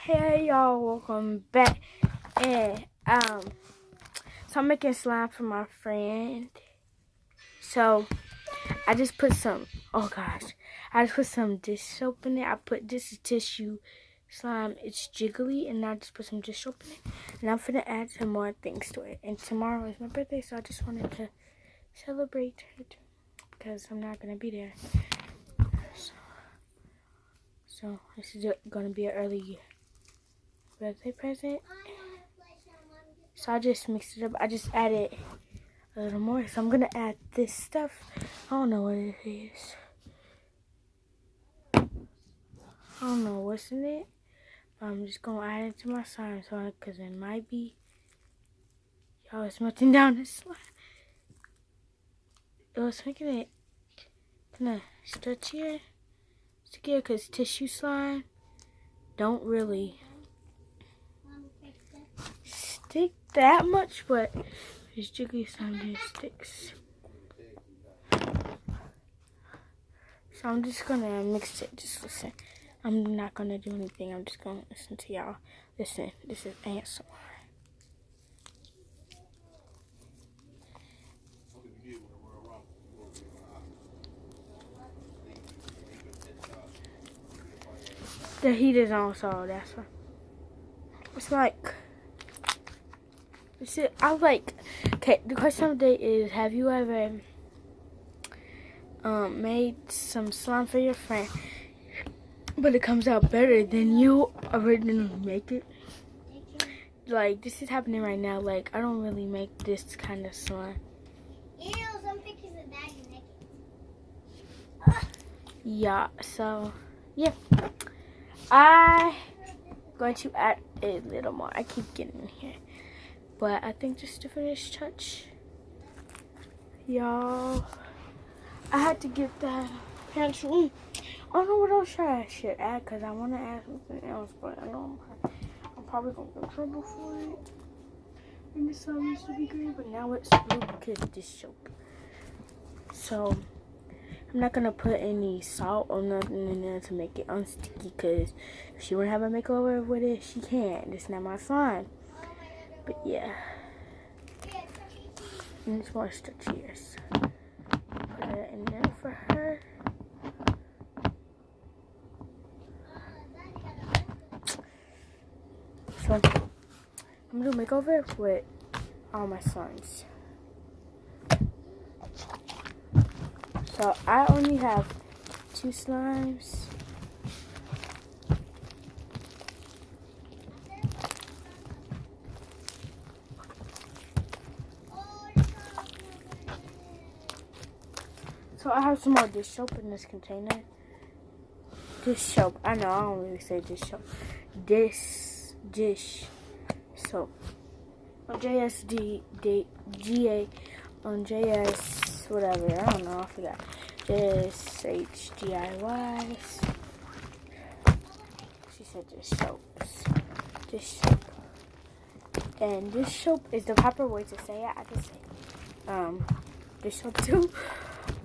Hey y'all, welcome back. And so I'm making slime for my friend. So I just put some I just put some dish soap in it. This is tissue slime. It's jiggly, and I just put some dish soap in it. And I'm gonna add some more things to it. And tomorrow is my birthday, so I just wanted to celebrate it because I'm not gonna be there. So this is gonna be an early birthday present. So I just mixed it up. I just added a little more. So I'm gonna add this stuff. I don't know what it is. I don't know what's in it. But I'm just gonna add it to my slime, so because it might be. Y'all, it's melting down the slime. It was making it kind of stretchier. Stickier because tissue slime don't really stick that much, but it's jiggly slime that sticks. So I'm just gonna mix it. Just listen. I'm not gonna do anything. I'm just gonna listen to y'all. Listen, this is ASMR. The heat is on, so that's why. It's like, okay, the question of the day is, have you ever made some slime for your friend, but it comes out better than you originally make it? Like, this is happening right now. Like, I don't really make this kind of slime. Ew, some pictures of that you make it. Yeah, so, yeah. I'm going to add a little more. I keep getting in here. But I think just to finish touch, y'all, I had to get that pencil. I don't know what else I should add because I want to add something else, but I know I'm probably going to get in trouble for it. And this slime used to be green, but now it's blue because of this soap. So I'm not going to put any salt or nothing in there to make it unsticky because if she want to have a makeover with it, she can. It's not my slime. But yeah. And it's more stretchier. So put it in there for her. So I'm going to make over with all my slimes. So I only have 2 slimes. So I have some more dish soap in this container. Dish soap. I know I don't really say dish soap. Dish soap. On JSGA on JS whatever. I don't know. I forgot. JSHGIY. She said dish soaps. Dish soap. And dish soap is the proper way to say it. I just say dish soap too.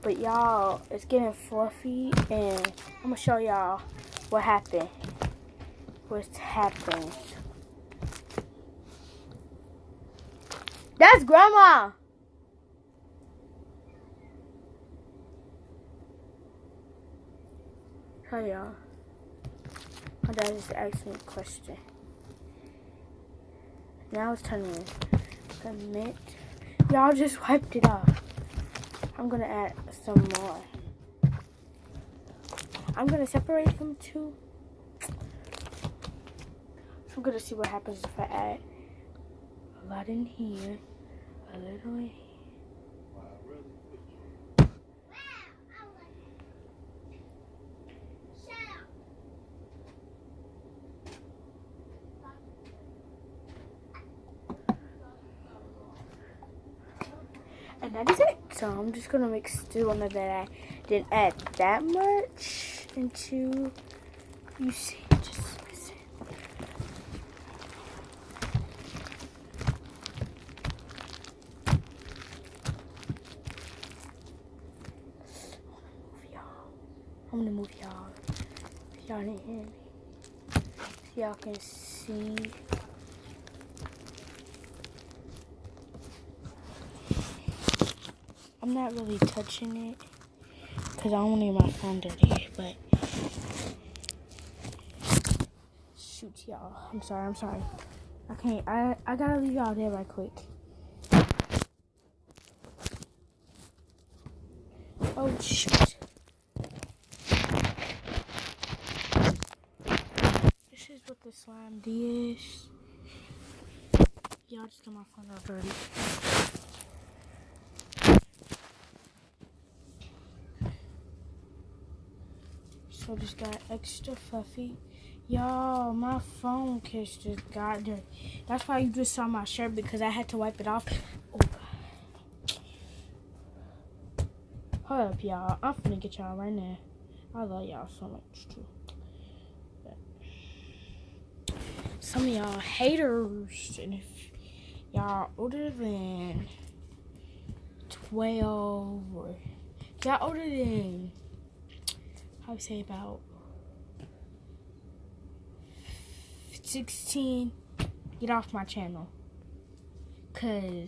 But y'all, it's getting fluffy, and I'm gonna show y'all what happened. What's happened? That's Grandma. Hi y'all. My dad just asked me a question. Now it's turning the mint. Y'all just wiped it off. I'm gonna add some more. I'm gonna separate them too. So I'm gonna see what happens if I add a lot in here, a little in here. And that is it. So I'm just gonna mix the one that I didn't add that much into. You see, just listen. I'm gonna move y'all. If y'all didn't hear me. So y'all can see. I'm not really touching it because I don't want to get my phone dirty, but shoot, y'all. I'm sorry. I can't. I gotta leave y'all there right quick. Oh shoot. This is what the slime is. Y'all just got my phone all dirty. So just got extra fluffy. Y'all, my phone case just got dirty. That's why you just saw my shirt, because I had to wipe it off. Oh. Hold up, y'all. I'm finna get y'all right now. I love y'all so much too. But some of y'all haters, and if y'all older than 12 or y'all older than, how I say, about 16, get off my channel. Cause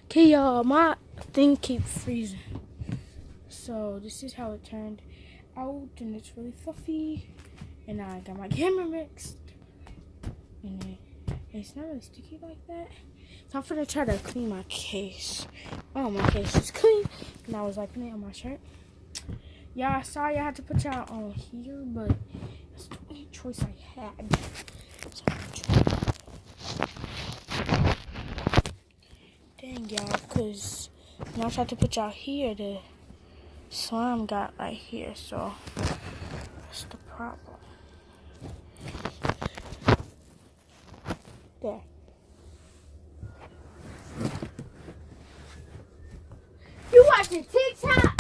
okay, y'all, my thing keep freezing. So this is how it turned out, and it's really fluffy. And I got my camera mixed, and it's not really sticky like that. So I'm gonna try to clean my case. Oh, my case is clean. And I was wiping it on my shirt. Yeah, sorry I had to put y'all on here, but that's the only choice I had. Dang, y'all, because when I tried to put y'all here, the slime got right here, so that's the problem. There. You watching TikTok?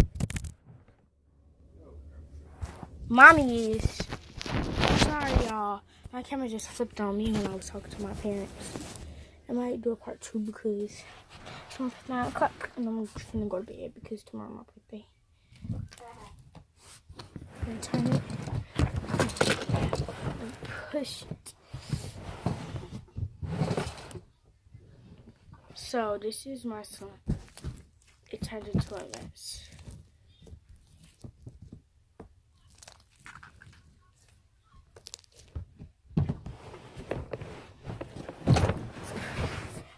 Mommy is. Sorry, y'all. My camera just flipped on me when I was talking to my parents. I might do a part 2 because it's almost 9 o'clock and I'm just gonna go to bed because tomorrow's my birthday. I'm gonna turn it and push it. So this is my slime. It turned into a mess.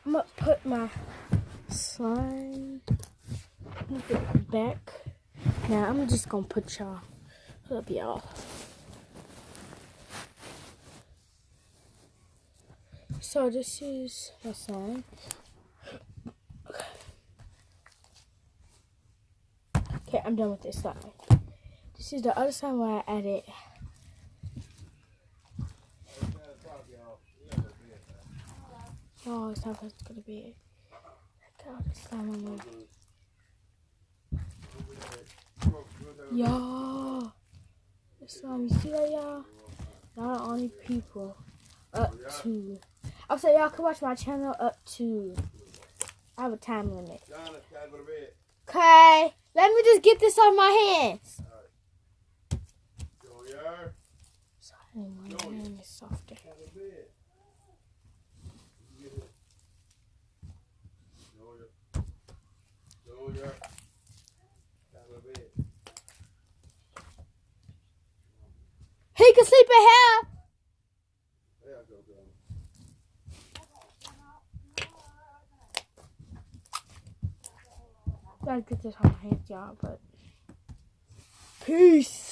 I'm gonna put my slime back. Now I'm just gonna put y'all up, y'all. So this is my slime. Okay, I'm done with this slime. This is the other slime where I added. Oh, it's not supposed to go to bed. Check out the slime on my. Y'all, the slime, you see that, y'all? Y'all the only people up to. I'll say y'all can watch my channel up to. I have a time limit. Okay, let me just get this off my hands. Sorry, my hand is softer. He can sleep in here. Gotta get this off my hands, y'all, but peace.